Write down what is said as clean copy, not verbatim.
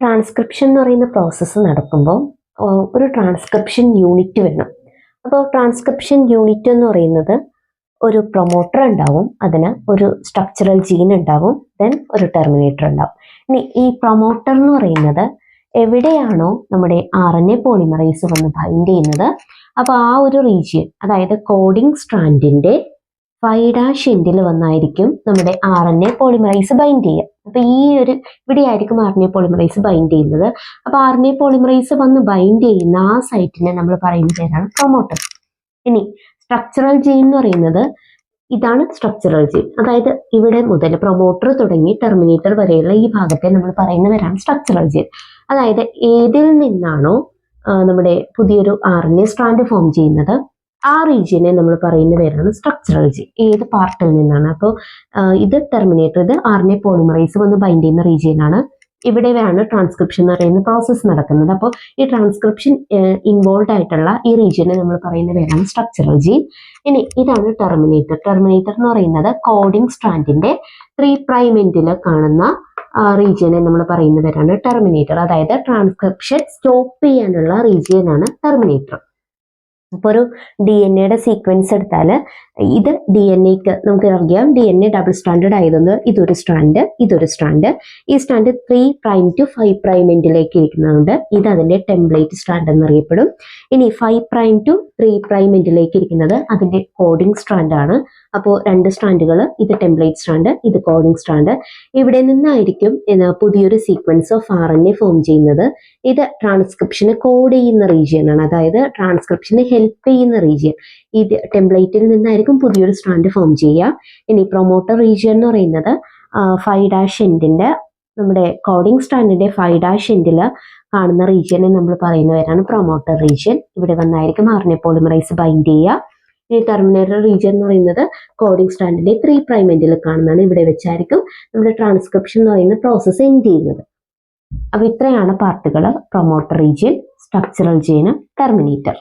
Transcription എന്ന് പറയുന്ന process നടക്കുമ്പോൾ ഒരു ട്രാൻസ്ക്രിപ്ഷൻ യൂണിറ്റ് വരണം. അപ്പോൾ ട്രാൻസ്ക്രിപ്ഷൻ യൂണിറ്റ് എന്ന് പറയുന്നത് ഒരു പ്രൊമോട്ടർ ഉണ്ടാവും, അതിന് ഒരു സ്ട്രക്ചറൽ ജീൻ ഉണ്ടാവും, ദെൻ ഒരു ടെർമിനേറ്റർ ഉണ്ടാവും. ഇനി ഈ പ്രൊമോട്ടർ എന്ന് പറയുന്നത് എവിടെയാണോ നമ്മുടെ RNA പോളിമറൈസ് വന്ന് ബൈൻഡ് ചെയ്യുന്നത്, അപ്പോൾ ആ ഒരു റീജിയൻ, അതായത് കോഡിംഗ് സ്ട്രാൻഡിൻ്റെ 5' എൻഡിൽ വന്നായിരിക്കും നമ്മുടെ RNA പോളിമറൈസ് ബൈൻഡ് ചെയ്യുക. അപ്പോൾ ഈ ഒരു ഇവിടെ ആയിരിക്കും RNA പോളിമറൈസ് ബൈൻഡ് ചെയ്യുന്നത്. അപ്പോൾ RNA പോളിമറൈസ് വന്ന് ബൈൻഡ് ചെയ്യുന്ന ആ സൈറ്റിനെ നമ്മൾ പറയുന്ന പേരാണ് പ്രൊമോട്ടർ. ഇനി സ്ട്രക്ചറൽ ജീൻ എന്ന് പറയുന്നത് ഇതാണ് സ്ട്രക്ചറൽ ജീൻ, അതായത് ഇവിടെ മുതൽ പ്രൊമോട്ടർ തുടങ്ങി ടെർമിനേറ്റർ വരെയുള്ള ഈ ഭാഗത്തെ നമ്മൾ പറയുന്ന പേരാണ് സ്ട്രക്ചറൽ ജീൻ. അതായത് ഏതിൽ നിന്നാണോ നമ്മുടെ പുതിയൊരു RNA സ്ട്രാൻഡ് ഫോം ചെയ്യുന്നത്, ആ റീജിയനെ നമ്മൾ പറയുന്ന പേരാണ് സ്ട്രക്ചറൽ ജീൻ. ഏത് പാർട്ടിൽ നിന്നാണ്, അപ്പോൾ ഇത് ടെർമിനേറ്റർ, ഇത് RNA പോളിമറൈസ് വന്ന് ബൈൻഡ് ചെയ്യുന്ന റീജിയനാണ്. ഇവിടെയാണ് ട്രാൻസ്ക്രിപ്ഷൻ എന്ന് പറയുന്ന പ്രോസസ്സ് നടക്കുന്നത്. അപ്പോൾ ഈ ട്രാൻസ്ക്രിപ്ഷൻ ഇൻവോൾവ് ആയിട്ടുള്ള ഈ റീജിയനെ നമ്മൾ പറയുന്ന പേരാണ് സ്ട്രക്ചറൽ ജീൻ. ഇനി ഇതാണ് ടെർമിനേറ്റർ. ടെർമിനേറ്റർ എന്ന് പറയുന്നത് കോഡിംഗ് സ്ട്രാൻഡിന്റെ 3' എൻഡിൽ കാണുന്ന റീജിയനെ നമ്മൾ പറയുന്ന പേരാണ് ടെർമിനേറ്റർ. അതായത് ട്രാൻസ്ക്രിപ്ഷൻ സ്റ്റോപ്പ് ചെയ്യാനുള്ള റീജിയനാണ് ടെർമിനേറ്റർ. അപ്പോൾ ഒരു DNA സീക്വൻസ് എടുത്താൽ ഇത് DNA നമുക്ക് അറിയാം, DNA ഡബിൾ സ്റ്റാൻഡേർഡ് ആയതുകൊണ്ട് ഇതൊരു സ്ട്രാൻഡ്, ഇതൊരു സ്ട്രാൻഡ്. ഈ സ്ട്രാൻഡ് 3' to 5' എൻഡിലേക്ക് ഇരിക്കുന്നതുകൊണ്ട് ഇത് അതിൻ്റെ ടെംപ്ലേറ്റ് സ്ട്രാൻഡ് എന്നറിയപ്പെടും. ഇനി 5' to 3' എൻഡിലേക്ക് ഇരിക്കുന്നത് അതിൻ്റെ കോഡിംഗ് സ്ട്രാൻഡ് ആണ്. അപ്പോൾ രണ്ട് സ്ട്രാൻഡുകൾ, ഇത് ടെംപ്ലേറ്റ് സ്ട്രാൻഡ്, ഇത് കോഡിംഗ് സ്ട്രാൻഡ്. ഇവിടെ നിന്നായിരിക്കും പുതിയൊരു സീക്വൻസ് ഓഫ് RNA ഫോം ചെയ്യുന്നത്. ഇത് ട്രാൻസ്ക്രിപ്ഷന് കോഡ് ചെയ്യുന്ന റീജിയൻ ആണ്, അതായത് ട്രാൻസ്ക്രിപ്ഷന് ഹെൽപ്പ് ചെയ്യുന്ന റീജിയൻ. ഇത് ടെംപ്ലേറ്റിൽ നിന്നായിരിക്കും പുതിയൊരു സ്ട്രാൻഡ് ഫോം ചെയ്യുക. ഇനി പ്രൊമോട്ടർ റീജിയൻ എന്ന് പറയുന്നത് 5' എൻഡിൻ്റെ, നമ്മുടെ കോഡിംഗ് സ്ട്രാൻഡിന്റെ 5' എൻഡിൽ കാണുന്ന റീജിയനെ നമ്മൾ പറയുന്നവരാണ് പ്രൊമോട്ടർ റീജിയൻ. ഇവിടെ വന്നായിരിക്കും RNA പോളിമറൈസ് ബൈൻഡ് ചെയ്യുക. ഈ ടെർമിനേറ്റർ റീജിയൻ എന്ന് പറയുന്നത് കോഡിംഗ് സ്ട്രാൻഡിന്റെ 3' എൻഡിൽ കാണുന്നതാണ്. ഇവിടെ വെച്ചായിരിക്കും നമ്മുടെ ട്രാൻസ്ക്രിപ്ഷൻ എന്ന് പറയുന്ന പ്രോസസ്സ് എൻഡ് ചെയ്യുന്നത്. അപ്പോൾ ഇത്രയാണ് പാർട്ടുകൾ: promoter region, structural gene, Terminator.